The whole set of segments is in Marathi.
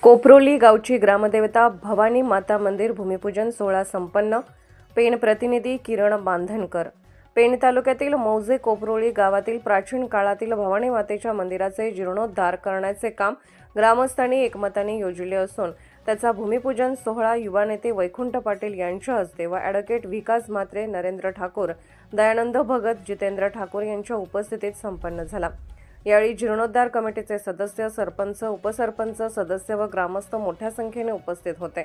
कोपरोली गावची ग्रामदेवता भवानी माता मंदिर भूमिपूजन सोहळा संपन्न। पेण प्रतिनिधी किरण बांधनकर। पेण तालुक्यातील मौजे कोपरोली गावातील प्राचीन काळातील भवानी मातेच्या मंदिराचे जीर्णोद्धार करण्याचे काम ग्रामस्थांनी एकमताने योजले असून त्याचा भूमिपूजन सोहळा युवा नेते वैकुंठ पाटील यांच्या हस्ते व ॲडव्होकेट विकास म्हात्रे, नरेंद्र ठाकूर, दयानंद भगत, जितेंद्र ठाकूर यांच्या उपस्थितीत संपन्न झाला। यावेळी जीर्णोद्धार कमिटीचे सदस्य, सरपंच, उपसरपंच सदस्य व ग्रामस्थ मोठ्या संख्येने उपस्थित होते।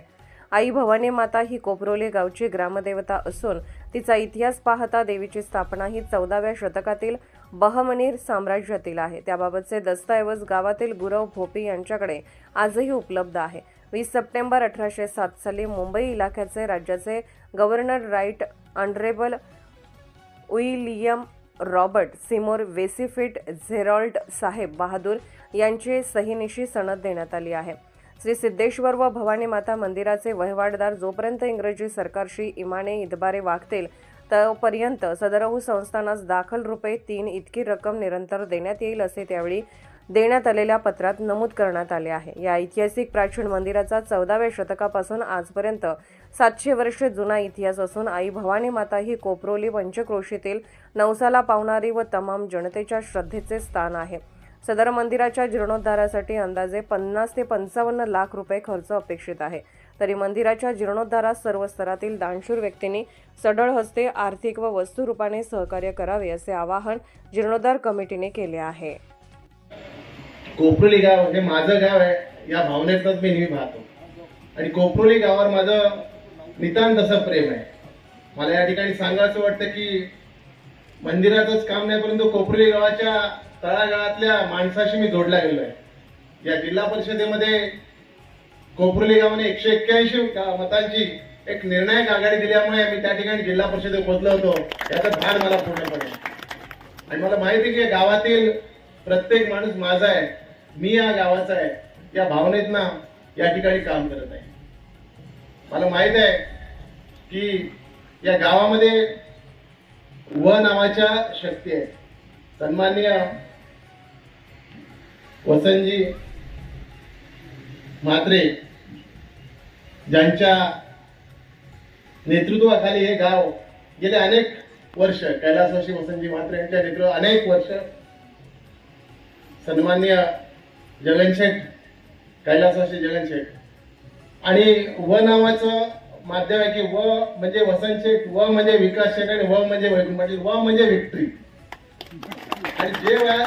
आई भवानी माता ही कोपरोली गावची ग्रामदेवता असून तिचा इतिहास पाहता देवीची स्थापना ही 14व्या शतकातील बहमनीर साम्राज्यातील आहे। त्याबाबतचे दस्तऐवज गावातील गुरव भोपी यांच्याकडे आजही उपलब्ध आहे। 20 सप्टेंबर 1807 साली मुंबई इलाख्याचे राज्याचे governor right honourable William Robert Seymour Vesey FitzGerald साहेब बहादूर यांची सहीनिशी सनद देण्यात आली आहे। श्री सिद्धेश्वर व भवानी माता मंदिराचे वहिवाटदार जोपर्यंत इंग्रजी सरकारशी इमाने इतबारे वागतील तोपर्यंत सदरहू संस्थानास दाखल ₹3 इतकी रक्कम निरंतर देण्यात येईल असे त्यावेळी देण्यात आलेल्या पत्रात नमूद करण्यात आले आहे। या ऐतिहासिक प्राचीन मंदिराचा 14व्या शतकापासून आजपर्यंत 700 वर्षे जुना इतिहास असून आई भवानी माता ही कोपरोली पंचक्रोशीतील नवसाला पावणारी व तमाम जनतेच्या श्रद्धेचे स्थान आहे। सदर मंदिराच्या जीर्णोद्धारासाठी अंदाजे 50 ते 55 लाख रुपये खर्च अपेक्षित आहे। तरी मंदिराच्या जीर्णोद्धारास सर्व स्तरातील दानशूर व्यक्तींनी सढळ हस्ते आर्थिक व वस्तू रूपाने सहकार्य करावे असे आवाहन जीर्णोद्धार कमिटीने केले आहे। कोपरोली गाव हे माझं गाव आहे, या भावनेतच मी नेहमी पाहतो आणि कोपरोली गावावर माझं नितांत असं प्रेम आहे। मला या ठिकाणी सांगायचं वाटतं की मंदिराचंच काम नाही, परंतु कोपरोली गावाच्या तळागाळातल्या माणसाशी मी जोडला गेलो आहे। या जिल्हा परिषदेमध्ये कोपरोली गावाने 181 मतांची एक निर्णायक आघाडी दिल्यामुळे मी त्या ठिकाणी जिल्हा परिषदेत पोहोचलो होतो। याचा भार मला पूर्णपणे आणि मला माहिती आहे की गावातील प्रत्येक माणूस माझा आहे, मी या गावाचा आहे, या भावनेतनं या ठिकाणी काम करत आहे। मला माहित आहे की या गावामध्ये व नावाच्या शक्ती आहे। सन्माननीय वसंतजी म्हात्रे ज्यांच्या नेतृत्वाखाली हे गाव गेले अनेक वर्ष, कैलासवासी वसंतजी म्हात्रे यांच्या नेतृत्वात अनेक वर्ष सन्माननीय जगनशेठ, कैलासवासी जगनशेठ आणि व नावाचं माध्यम आहे की व म्हणजे वसंत शेठ, व म्हणजे विकास शेठ आणि व म्हणजे वैकुंठ पाटील, व म्हणजे विक्ट्री। आणि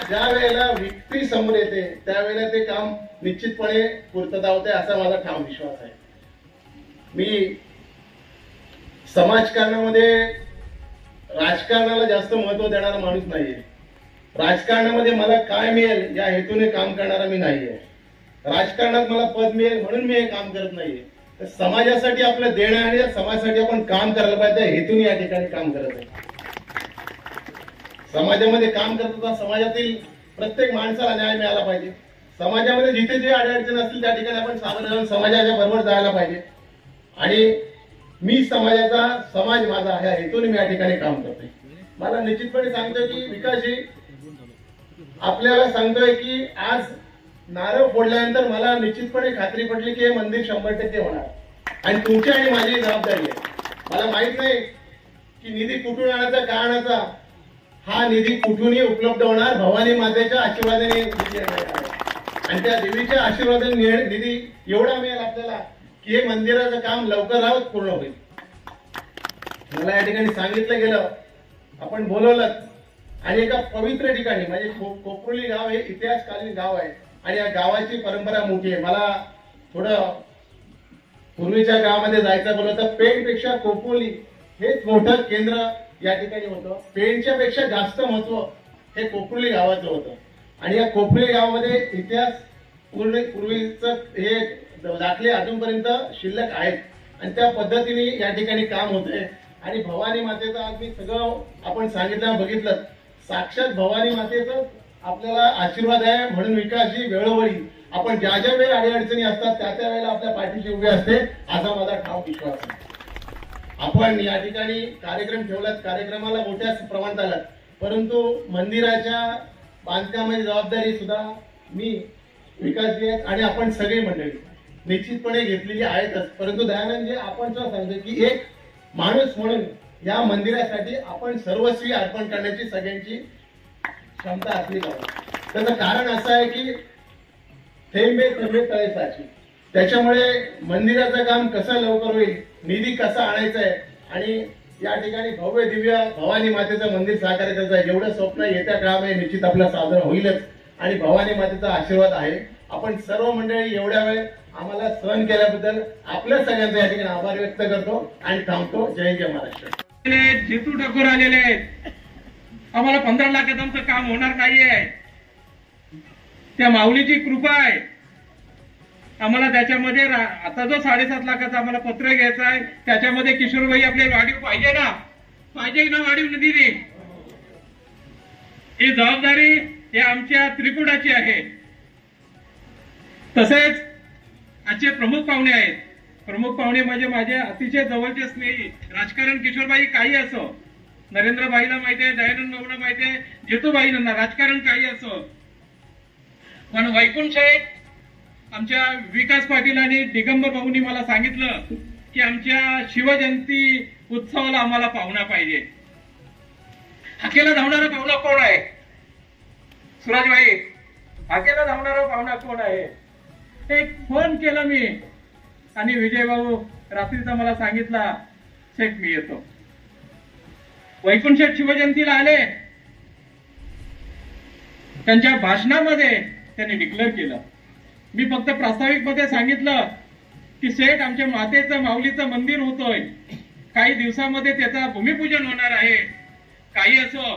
ज्या वेळेला विक्ट्री समोर येते त्यावेळेला ते काम निश्चितपणे पूर्तता होते असा माझा ठाम विश्वास आहे। मी समाजकारणामध्ये राजकारणाला जास्त महत्व देणारा माणूस नाहीये। राजकारणामध्ये मला काय मिळेल या हेतूने काम करणारा मी नाहीये। राजकारणात मला पद मिळेल म्हणून मी हे काम करत नाहीये। तर समाजासाठी आपलं देणं आणि समाजासाठी आपण काम करायला पाहिजे हेतून या ठिकाणी काम करत आहे। समाजामध्ये काम करताना समाजातील प्रत्येक माणसाला न्याय मिळाला पाहिजे। समाजामध्ये जिथे जे अडचणी असतील त्या ठिकाणी आपण सामोरे जाऊन समाजाच्या बरोबर जायला पाहिजे आणि मी समाज माझा ह्या हेतूने मी या ठिकाणी काम करतोय। मला निश्चितपणे सांगतोय की विकासजी आपल्याला सांगतोय की आज नारळ फोडल्यानंतर मला निश्चितपणे खात्री पटली की हे मंदिर 100% होणार आणि तुमची आणि माझी जबाबदारी आहे। मला माहित नाही की निधी कुठून आणायचा, काय आणायचा, हा निधी कुठूनही उपलब्ध होणार भवानी मातेच्या आशीर्वादाने आणि त्या देवीच्या आशीर्वादाने निधी एवढा मिळेल आपल्याला की हे मंदिराचं काम लवकरात पूर्ण होईल। मला या ठिकाणी सांगितलं गेलं, आपण बोलवलं आणि एका पवित्र ठिकाणी म्हणजे कोपरोली गाव हे इतिहासकालीन गाव आहे आणि या गावाची परंपरा मोठी आहे। मला थोडं पूर्वीच्या गावामध्ये जायचं बोललं तर पेणपेक्षा कोपरोली हेच मोठं केंद्र या ठिकाणी होतं। पेणच्या पेक्षा जास्त महत्व हे कोपरोली गावाचं होतं आणि या कोपरोली गावामध्ये इतिहास पूर्वीचं हे दाखले अजूनपर्यंत शिल्लक आहेत आणि त्या पद्धतीने या ठिकाणी काम होतंय आणि भवानी मातेचं आज मी सगळं आपण सांगितलं बघितलं, साक्षात भवानी मातेचं आपल्याला आशीर्वाद आहे म्हणून विकासजी वेळोवेळी आपण ज्या ज्या वेळी अडीअडचणी असतात त्या त्या वेळेला आपल्या पाठीशी उभे असते असा माझा ठाम विश्वास आहे। आपण या ठिकाणी कार्यक्रम ठेवलात, कार्यक्रमाला मोठ्या प्रमाणात आलात, परंतु मंदिराच्या बांधकामाची जबाबदारी सुद्धा मी विकासजी आणि आपण सगळी मंडळी निश्चितपणे घेतलेली आहेतच, परंतु दयानंदजी आपण जेव्हा सांगतो की एक माणूस म्हणून या मंदिरासाठी आपण सर्वस्वी अर्पण करण्याची सगळ्यांची क्षमता असली पाहिजे. त्याचं कारण असं आहे की थेंबे थेंबे तळे साची. त्याच्यामुळे मंदिराचं काम कसं लवकर होईल, निधी कसा आणायचा आहे आणि या ठिकाणी भव्य दिव्य भवानी मातेचं मंदिर साकार करायचं आहे, एवढं स्वप्न येत्या काळामध्ये निश्चित आपलं साजरं होईलच. आणि भवानी मातेचा आशीर्वाद आहे. आपण सर्व मंडळी एवढ्या वेळ आम्हाला सहन केल्याबद्दल आपल्या सगळ्यांचा या ठिकाणी आभार व्यक्त करतो आणि थांबतो. जय जय महाराष्ट्र. जितू ठाकूर आलेले आहेत. आम्हाला 15 लाखात आमचं काम होणार नाहीये. त्या माऊलीची कृपा आहे. आम्हाला त्याच्यामध्ये आता जो 7.5 लाखाचा आम्हाला पत्र घ्यायचं आहे, त्याच्यामध्ये किशोरबाई आपले वाढीव पाहिजे ना वाढीव निधी. ही जबाबदारी ही आमच्या त्रिकुटाची आहे. तसेच आजचे प्रमुख पाहुणे आहेत. प्रमुख पाहुणे म्हणजे माझे अतिशय जवळचे स्नेही. राजकारण किशोरबाई काही असो, नरेंद्रबाईला माहिती आहे, दयानंद भाऊला माहिती आहे, जितूबाईंना राजकारण काही असो, पण वैकुंठ शेठ आमच्या विकास पाटील आणि दिगंबर भाऊंनी मला सांगितलं की आमच्या शिवजयंती उत्सवाला आम्हाला पाहुणा पाहिजे. हाकेला धावणारा पाहुणा कोण आहे? सुराजबाई, हाकेला धावणारा पाहुणा कोण आहे? एक फोन केला मी आणि विजय भाऊ रात्रीचा मला सांगितला, शेठ मी येतो. वैकुंठ शेठ शिवजयंतीला आले. त्यांच्या भाषणामध्ये त्यांनी डिक्लेअर केलं, मी फक्त प्रास्ताविक मध्ये सांगितलं की शेठ आमच्या मातेचं माऊलीचं मंदिर होतोय, काही दिवसामध्ये त्याचं भूमिपूजन होणार आहे. काही असो,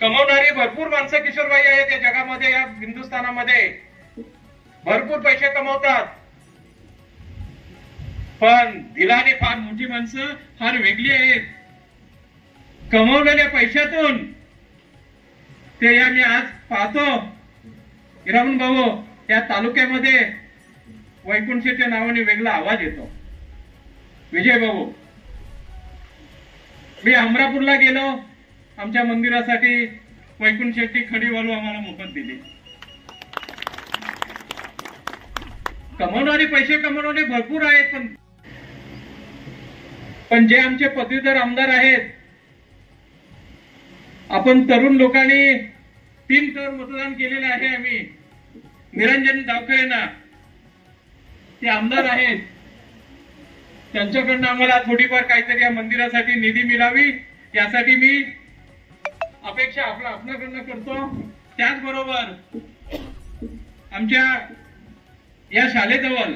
कमवणारी भरपूर माणसं किशोरबाई आहेत या जगामध्ये, या हिंदुस्थानामध्ये भरपूर पैसे कमवतात, पण दिलाने फार मोठी माणसं फार वेगळी आहेत. कमवलेल्या पैशातून ते या मी आज पाहतो हिरामन भाऊ या तालुक्यामध्ये वैकुंठ शेठच्या नावाने वेगळा आवाज येतो. विजय भाऊ, मी अमरापूरला गेलो आमच्या मंदिरासाठी, वैकुंठ शेट्टी खडी वालू आम्हाला मोफत दिली. कमवणारे पैसे कमवणारे भरपूर आहेत, पण जे आमचे पदवीधर आमदार आहेत, आपण तरुण लोकांनी 3 टर्म मतदान केलेले आहे. आम्ही निरंजन गावकरेंना, ते आमदार आहेत, त्यांच्याकडनं आम्हाला थोडीफार काहीतरी या मंदिरासाठी निधी मिळावी यासाठी मी अपेक्षा आपल्याकडनं करतो. त्याचबरोबर आमच्या या शाळेजवळ